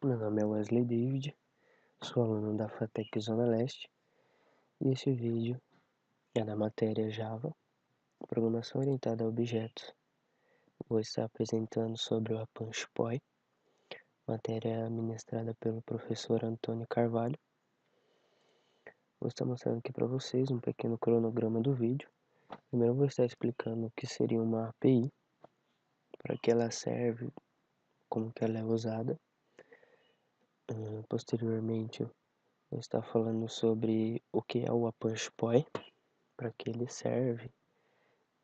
Meu nome é Wesley David, sou aluno da FATEC Zona Leste e esse vídeo é da matéria Java, Programação Orientada a Objetos. Vou estar apresentando sobre o Apache Poi, matéria ministrada pelo professor Antônio Carvalho. Vou estar mostrando aqui para vocês um pequeno cronograma do vídeo. Primeiro vou estar explicando o que seria uma API, para que ela serve, como que ela é usada. Posteriormente vou estar falando sobre o que é o Apache Poi, para que ele serve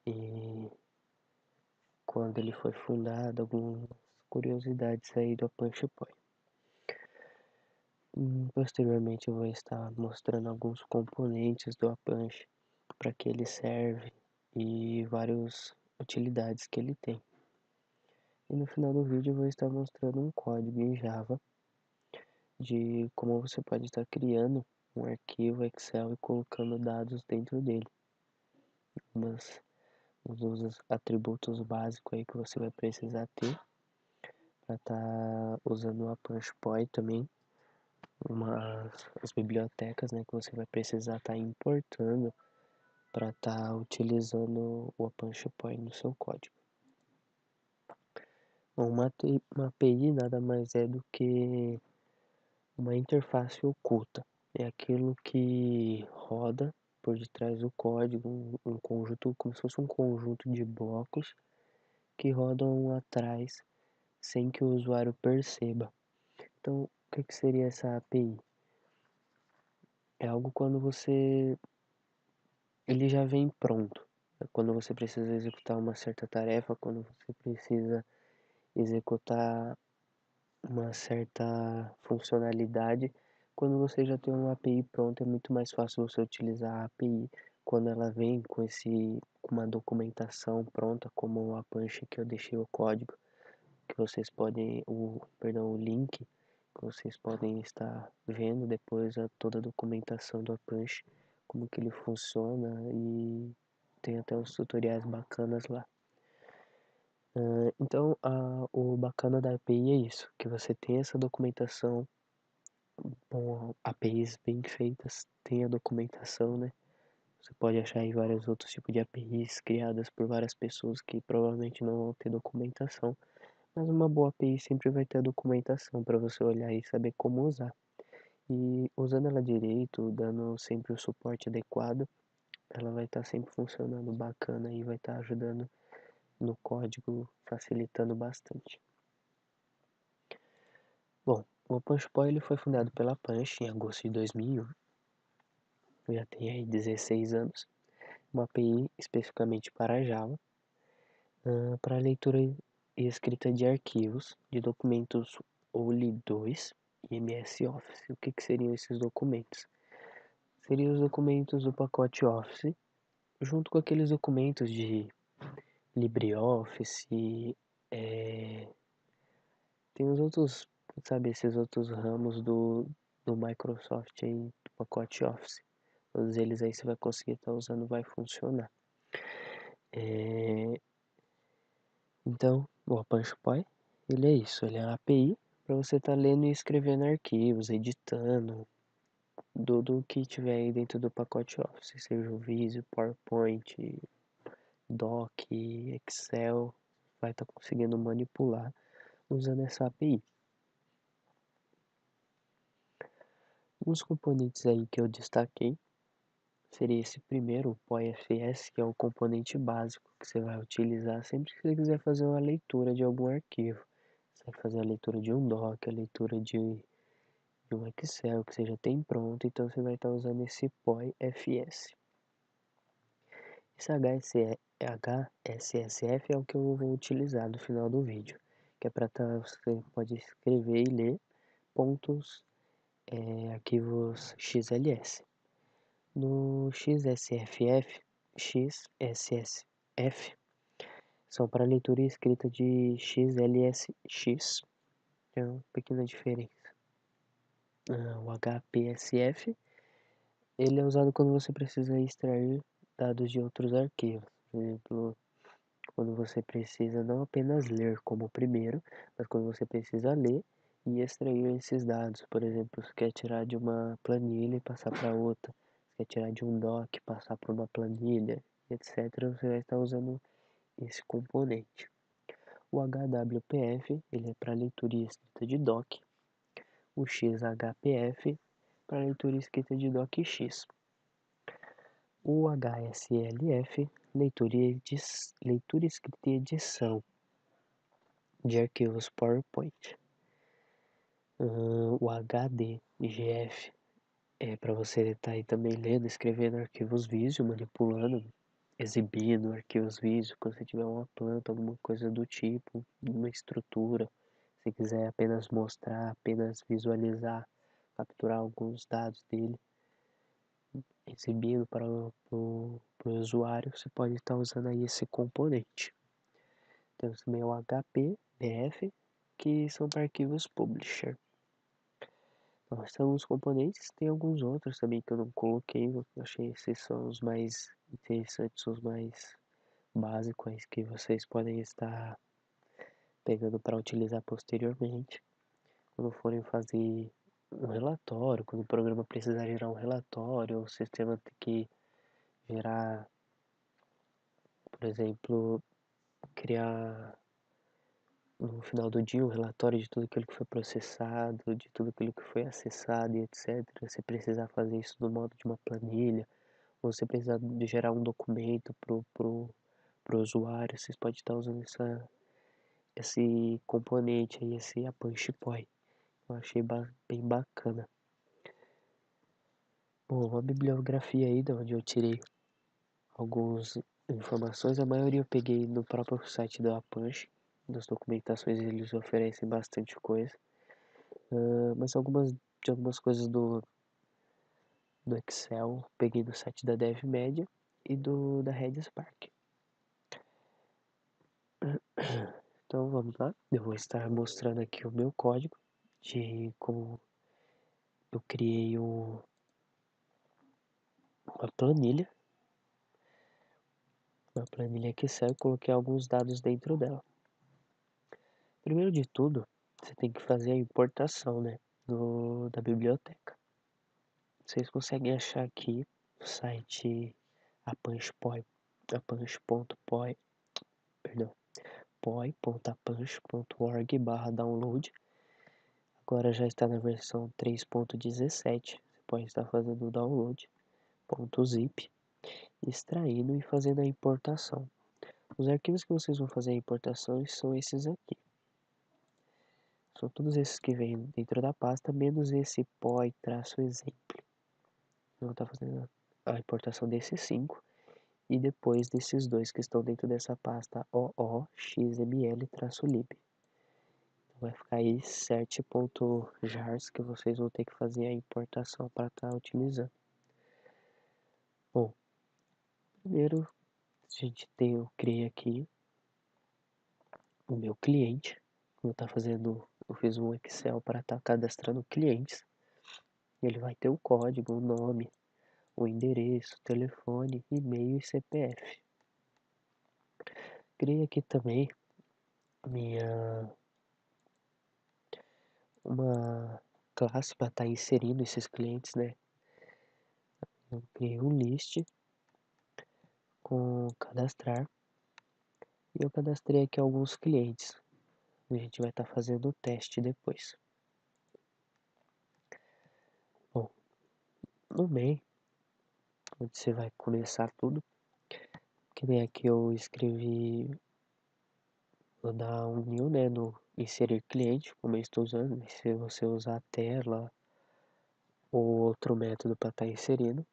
e quando ele foi fundado, algumas curiosidades aí do Apache Poi. Posteriormente eu vou estar mostrando alguns componentes do Apache, para que ele serve e várias utilidades que ele tem. E no final do vídeo eu vou estar mostrando um código em Java de como você pode estar criando um arquivo Excel e colocando dados dentro dele. Os atributos básicos aí que você vai precisar ter para estar usando o Apache Poi também, as bibliotecas, né, que você vai precisar estar importando para estar utilizando o Apache Poi no seu código. Bom, uma API nada mais é do que uma interface oculta. É aquilo que roda por detrás do código, um conjunto, como se fosse um conjunto de blocos que rodam atrás sem que o usuário perceba. Então, o que seria essa API? É algo quando ele já vem pronto. É quando você precisa executar uma certa tarefa, quando você precisa executar uma certa funcionalidade, quando você já tem uma API pronta, é muito mais fácil você utilizar a API quando ela vem com uma documentação pronta, como o Apache que eu deixei o código, que vocês podem, o link que vocês podem estar vendo depois toda a documentação do Apache, como que ele funciona e tem até uns tutoriais bacanas lá. Então, o bacana da API é isso, que você tem essa documentação, bom, APIs bem feitas, tem a documentação, né? Você pode achar aí vários outros tipos de APIs criadas por várias pessoas que provavelmente não vão ter documentação, mas uma boa API sempre vai ter a documentação para você olhar e saber como usar. E usando ela direito, dando sempre o suporte adequado, ela vai estar sempre funcionando bacana e vai estar ajudando no código, facilitando bastante. Bom, o Apache Poi ele foi fundado pela Apache em agosto de 2001, já tem aí 16 anos, uma API especificamente para Java, para leitura e escrita de arquivos, de documentos OLI2 e MS Office. O que seriam esses documentos? Seriam os documentos do pacote Office, junto com aqueles documentos de LibreOffice, tem os outros, sabe, esses outros ramos do Microsoft aí, do pacote Office. Todos eles aí você vai conseguir estar usando, vai funcionar. Então, o Apache Poi, ele é isso, ele é uma API para você estar lendo e escrevendo arquivos, editando, do que tiver aí dentro do pacote Office, seja o Visio, PowerPoint, Doc, Excel, vai estar conseguindo manipular usando essa API. Os componentes aí que eu destaquei seria esse primeiro, o POI-FS, que é o componente básico que você vai utilizar sempre que você quiser fazer uma leitura de algum arquivo. Você vai fazer a leitura de um doc, a leitura de um Excel que você já tem pronto, então você vai estar usando esse POI-FS. Esse HSSF é o que eu vou utilizar no final do vídeo, que é para você pode escrever e ler pontos, arquivos XLS. No XSSF são para leitura e escrita de XLSX, é uma pequena diferença. O HPSF ele é usado quando você precisa extrair dados de outros arquivos, por exemplo, quando você precisa não apenas ler como o primeiro, mas quando você precisa ler e extrair esses dados. Por exemplo, você quer tirar de uma planilha e passar para outra, você quer tirar de um doc e passar para uma planilha, etc. Você vai estar usando esse componente. O HWPF ele é para leitura e escrita de doc, o XHPF para leitura e escrita de docx, o HSLF leitura, escrita e edição de arquivos PowerPoint. O HDGF é para você estar aí também lendo, escrevendo arquivos Visio, manipulando, exibindo arquivos Visio, quando você tiver uma planta, alguma coisa do tipo, uma estrutura, se quiser apenas mostrar, apenas visualizar, capturar alguns dados dele, exibindo para o usuário, você pode estar usando aí esse componente. Temos também o HPBF, que são para arquivos Publisher. Nós temos alguns componentes, tem alguns outros também que eu não coloquei, eu achei esses são os mais interessantes, os mais básicos que vocês podem estar pegando para utilizar posteriormente, quando forem fazer um relatório, quando o programa precisar gerar um relatório, ou o sistema tem que gerar, por exemplo, criar no final do dia um relatório de tudo aquilo que foi processado, de tudo aquilo que foi acessado e etc. Você precisar fazer isso no modo de uma planilha, ou você precisar de gerar um documento pro usuário, vocês podem estar usando esse componente aí, esse Apache Poi. Eu achei bem bacana. Bom, a bibliografia aí de onde eu tirei algumas informações, a maioria eu peguei no próprio site do Apache. Das documentações eles oferecem bastante coisa. Mas algumas coisas do Excel peguei do site da DevMedia e da RedSpark. Então vamos lá, eu vou estar mostrando aqui o meu código de como eu criei uma planilha Excel e coloquei alguns dados dentro dela. Primeiro de tudo, você tem que fazer a importação, né, da biblioteca. Vocês conseguem achar aqui no site apanche.py, perdão, poi.apanche.org/download. Agora já está na versão 3.17. Você pode estar fazendo o download, .zip, extraindo e fazendo a importação. Os arquivos que vocês vão fazer a importação são esses aqui. São todos esses que vêm dentro da pasta, menos esse poi-exemplo. Eu vou estar fazendo a importação desses 5 e depois desses dois que estão dentro dessa pasta ooxml-lib. Então vai ficar aí 7.jars que vocês vão ter que fazer a importação para estar utilizando. Bom, primeiro eu criei aqui o meu cliente. Eu fiz um Excel para estar cadastrando clientes. Ele vai ter o código, o nome, o endereço, telefone, e-mail e CPF. Criei aqui também uma classe para estar inserindo esses clientes, né? Eu criei um list com cadastrar e eu cadastrei aqui alguns clientes. A gente vai estar fazendo o teste depois. Bom, no main, onde você vai começar tudo, que nem aqui eu escrevi, vou dar um new, né, no inserir cliente, como eu estou usando, se você usar a tela ou outro método para estar inserindo.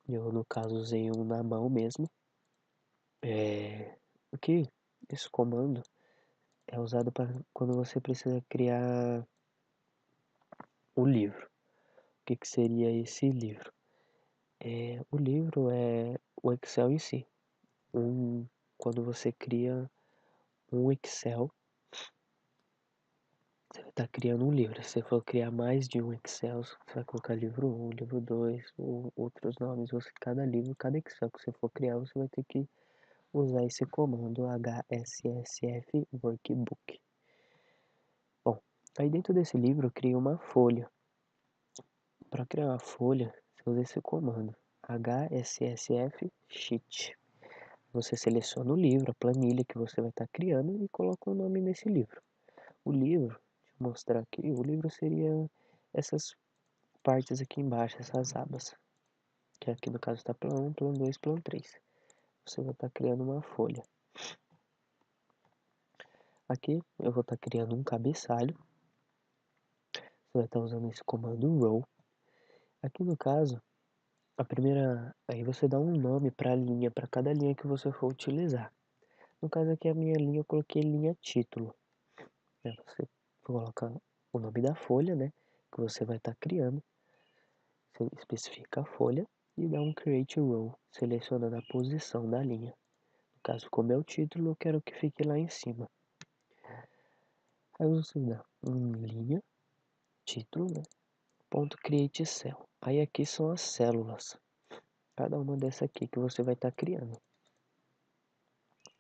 Eu, no caso, usei um na mão mesmo. O que esse comando é usado para quando você precisa criar o livro. O que seria esse livro? O livro é o Excel em si. Quando você cria um Excel, você vai estar criando um livro. Se você for criar mais de um Excel, você vai colocar livro 1, livro 2, ou outros nomes. Cada livro, cada Excel que você for criar, você vai ter que usar esse comando HSSF Workbook. Bom, Aí dentro desse livro eu criei uma folha. Para criar uma folha, você usa esse comando, HSSF Sheet. Você seleciona o livro, a planilha que você vai estar criando e coloca o nome nesse livro. O livro, deixa eu mostrar aqui, o livro seria essas partes aqui embaixo, essas abas. Que aqui no caso está plano 1, plano 2, plano 3. Você vai estar criando uma folha. Aqui eu vou estar criando um cabeçalho. Você vai estar usando esse comando row. Aqui no caso, aí você dá um nome para a linha, para cada linha que você for utilizar. No caso aqui a minha linha eu coloquei linha título. Você coloca o nome da folha, né, que você vai estar criando. Você especifica a folha e dá um create row, selecionando a posição da linha. No caso, como é o título, eu quero que fique lá em cima. Aí você dá linha, título, né? Ponto create cell. Aí aqui são as células. Cada uma dessa aqui que você vai estar criando.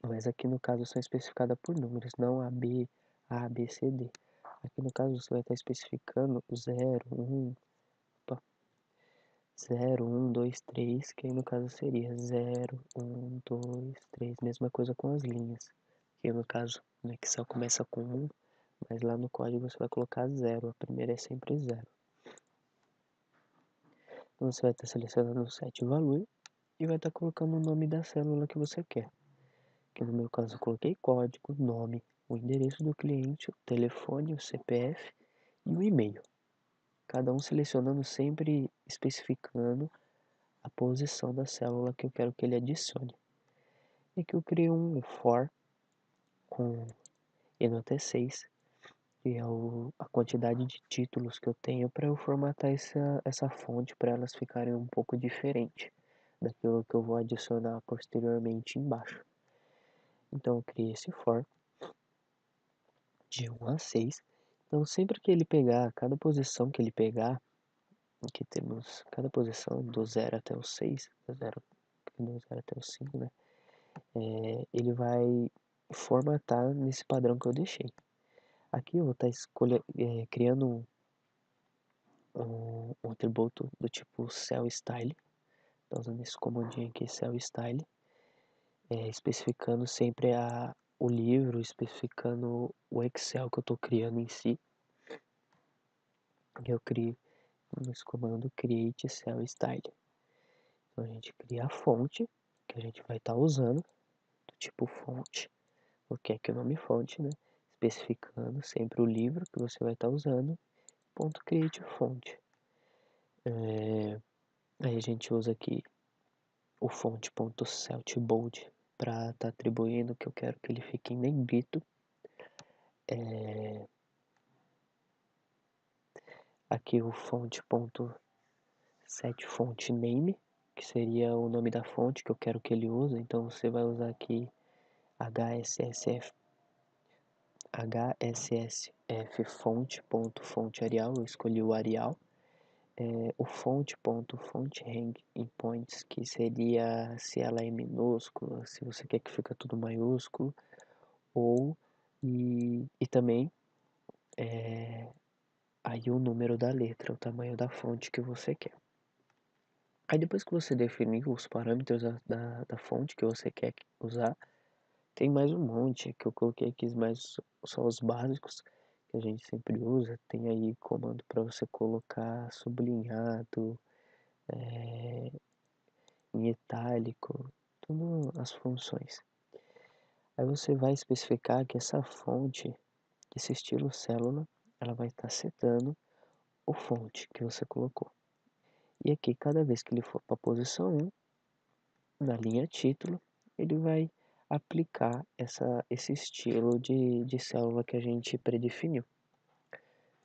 Mas aqui no caso são especificadas por números, não A, B, C, D. Aqui no caso você vai estar especificando 0, 1, 0, 1, 2, 3, que aí no caso seria 0, 1, 2, 3, mesma coisa com as linhas. Que no caso no Excel começa com 1, mas lá no código você vai colocar 0, a primeira é sempre 0. Então você vai estar selecionando o set value e vai estar colocando o nome da célula que você quer. Que no meu caso eu coloquei código, nome, o endereço do cliente, o telefone, o CPF e o e-mail. Cada um selecionando sempre especificando a posição da célula que eu quero que ele adicione. E aqui eu criei um for com Eno até 6, que é a quantidade de títulos que eu tenho para eu formatar essa fonte para elas ficarem um pouco diferente daquilo que eu vou adicionar posteriormente embaixo. Então eu criei esse for de 1 a 6. Então sempre que ele pegar, cada posição que ele pegar, aqui temos cada posição do 0 até o 6, do 0 até o 5, né? Ele vai formatar nesse padrão que eu deixei. Aqui eu vou estar criando um atributo do tipo cellStyle. Estou usando esse comandinho aqui, cellStyle, especificando sempre o livro, especificando o Excel que eu estou criando em si. Eu crio nesse comando create cellStyle. Então a gente cria a fonte que a gente vai estar usando, do tipo fonte, o que é que é o nome fonte, né? Especificando sempre o livro que você vai estar usando, ponto create fonte. Aí a gente usa aqui o fonte.celtbold para estar atribuindo que eu quero que ele fique em negrito. Aqui o fonte.setFontName, que seria o nome da fonte que eu quero que ele use. Então você vai usar aqui HSSF fonte.fonteArial, eu escolhi o Arial. O fonte.fonthang em points, que seria se ela é minúscula, se você quer que fica tudo maiúsculo, e também aí o número da letra, o tamanho da fonte que você quer. Aí depois que você definir os parâmetros da fonte que você quer usar, tem mais um monte que eu coloquei aqui, mais só os básicos que a gente sempre usa. Tem aí comando para você colocar sublinhado, em itálico, tudo as funções. Aí você vai especificar que essa fonte, esse estilo célula, ela vai estar setando o fonte que você colocou. E aqui, cada vez que ele for para a posição 1, na linha título, ele vai aplicar esse estilo de célula que a gente predefiniu.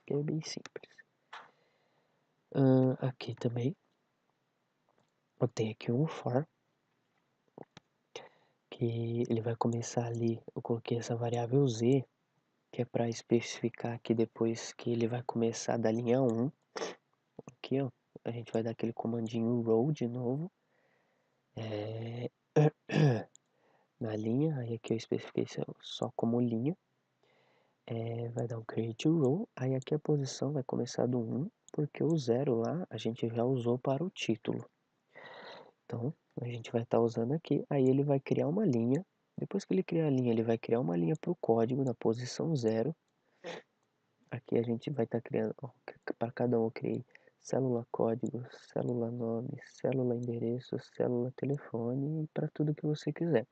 Que é bem simples. Aqui também, eu tenho aqui um for, que ele vai começar ali, eu coloquei essa variável z, que é para especificar que depois que ele vai começar da linha 1, aqui ó, a gente vai dar aquele comandinho row de novo, na linha, aí aqui eu especifiquei só como linha, vai dar um create row, aí aqui a posição vai começar do 1, porque o 0 lá a gente já usou para o título. Então, a gente vai estar usando aqui, aí ele vai criar uma linha. Depois que ele criar a linha, ele vai criar uma linha para o código na posição 0. Aqui a gente vai estar criando, para cada um eu criei célula código, célula nome, célula endereço, célula telefone e para tudo que você quiser.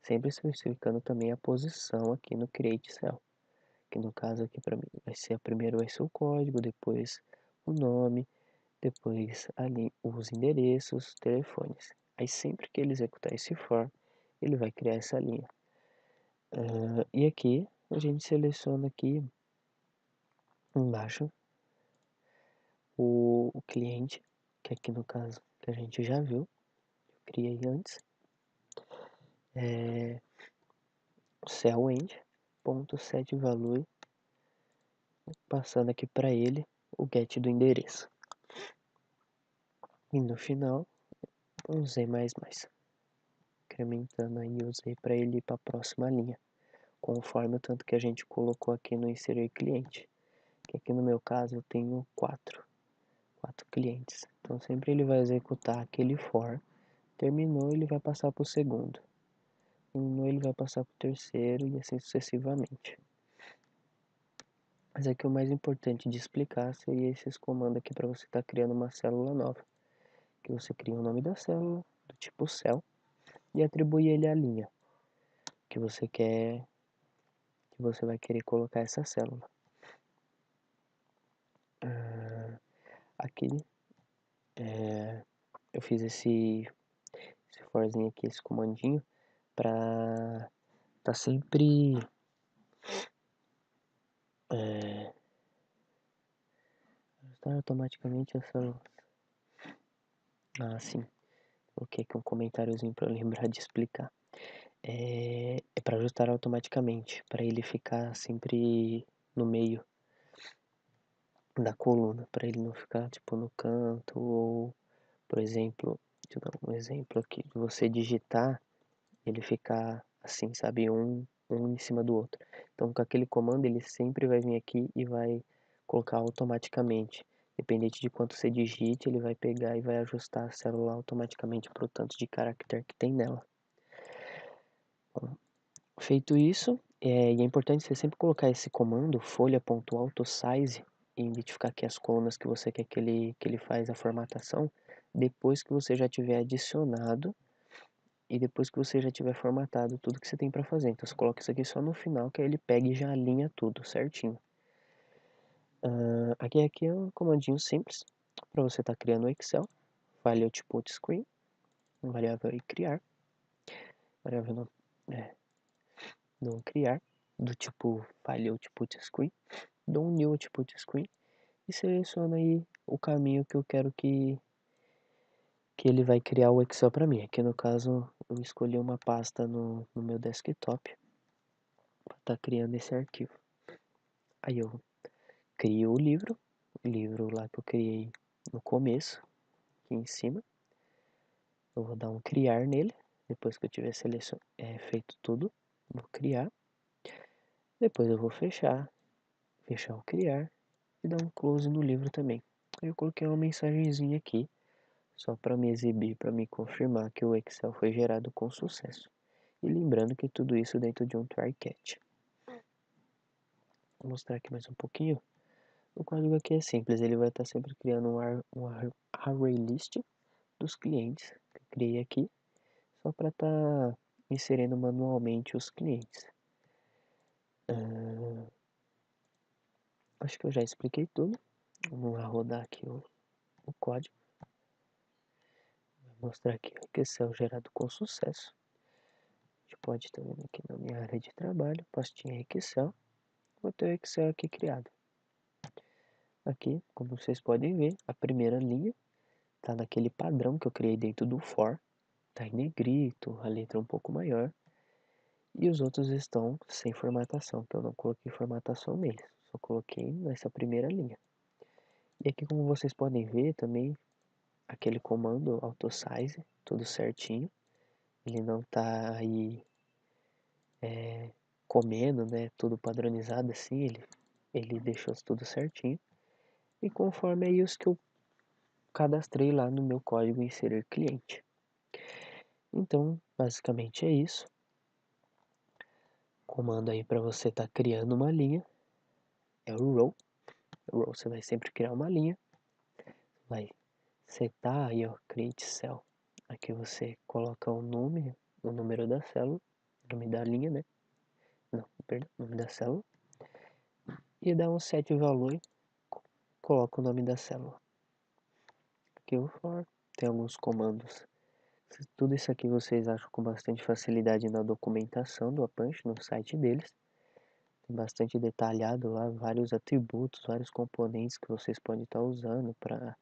Sempre especificando também a posição aqui no create cell. Que no caso aqui para mim vai ser, primeiro vai ser o código, depois o nome, depois ali os endereços, telefones. Aí sempre que ele executar esse for, ele vai criar essa linha. E aqui a gente seleciona aqui embaixo o cliente, que aqui no caso que a gente já viu, eu criei antes, é cellEnd.setValue, passando aqui para ele o get do endereço. E no final, um Z++, incrementando aí o Z para ele ir para a próxima linha, conforme o tanto que a gente colocou aqui no inserir cliente, que aqui no meu caso eu tenho 4 clientes. Então sempre ele vai executar aquele for, terminou ele vai passar para o segundo, terminou ele vai passar para o terceiro e assim sucessivamente. Mas aqui o mais importante de explicar seria esses comandos aqui para você estar criando uma célula nova, que você cria o nome da célula, do tipo cell, e atribui ele à linha que você quer, que você vai querer colocar essa célula. Aqui eu fiz esse forzinho aqui, esse comandinho, para tá sempre ajustar automaticamente a célula. Ah, sim. Coloquei aqui um comentáriozinho para eu lembrar de explicar. É para ajustar automaticamente, para ele ficar sempre no meio da coluna, para ele não ficar tipo no canto ou, por exemplo, deixa eu dar um exemplo aqui, de você digitar, ele ficar assim, sabe, um em cima do outro. Então com aquele comando ele sempre vai vir aqui e vai colocar automaticamente. Dependente de quanto você digite, ele vai pegar e vai ajustar a célula automaticamente para o tanto de caractere que tem nela. Bom, feito isso, e é importante você sempre colocar esse comando folha.autosize e identificar aqui as colunas que você quer que ele faz a formatação depois que você já tiver adicionado e depois que você já tiver formatado tudo que você tem para fazer. Então você coloca isso aqui só no final que aí ele pega e já alinha tudo certinho. Aqui é um comandinho simples para você estar criando o Excel. File output screen, variável aí criar, variável não criar, do tipo file output screen, dou um new output screen e seleciono aí o caminho que eu quero que ele vai criar o Excel para mim. Aqui no caso eu escolhi uma pasta no meu desktop para estar criando esse arquivo. Aí eu crio o livro lá que eu criei no começo, aqui em cima. Eu vou dar um criar nele, depois que eu tiver feito tudo, vou criar. Depois eu vou fechar o criar e dar um close no livro também. Aí eu coloquei uma mensagenzinha aqui, só para me exibir, para me confirmar que o Excel foi gerado com sucesso. E lembrando que tudo isso dentro de um try catch. Vou mostrar aqui mais um pouquinho. O código aqui é simples, ele vai estar sempre criando um array list dos clientes que eu criei aqui, só para estar inserindo manualmente os clientes. Acho que eu já expliquei tudo. Vamos lá rodar aqui o código. Vou mostrar aqui o Excel gerado com sucesso. A gente pode estar vendo aqui na minha área de trabalho, pastinha Excel. Vou ter o Excel aqui criado. Aqui, como vocês podem ver, a primeira linha está naquele padrão que eu criei dentro do for. Está em negrito, a letra um pouco maior. E os outros estão sem formatação, que eu não coloquei formatação neles. Só coloquei nessa primeira linha. E aqui, como vocês podem ver também, aquele comando autosize, tudo certinho. Ele não está aí comendo, né, tudo padronizado assim, ele deixou tudo certinho. E conforme aí os que eu cadastrei lá no meu código inserir cliente. Então, basicamente é isso. Comando aí para você estar criando uma linha é o row. O row você vai sempre criar uma linha, vai setar aí, ó, create cell. Aqui você coloca o número da célula, o nome da linha, né? Não, perdão, o nome da célula. E dá um set valor e coloca o nome da célula. Aqui o for, tem alguns comandos. Tudo isso aqui vocês acham com bastante facilidade na documentação do Apache, no site deles. Tem bastante detalhado lá, vários atributos, vários componentes que vocês podem estar usando para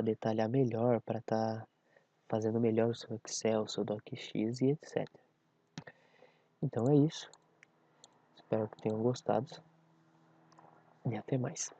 detalhar melhor, para estar fazendo melhor o seu Excel, o seu DocX e etc. Então é isso. Espero que tenham gostado e até mais.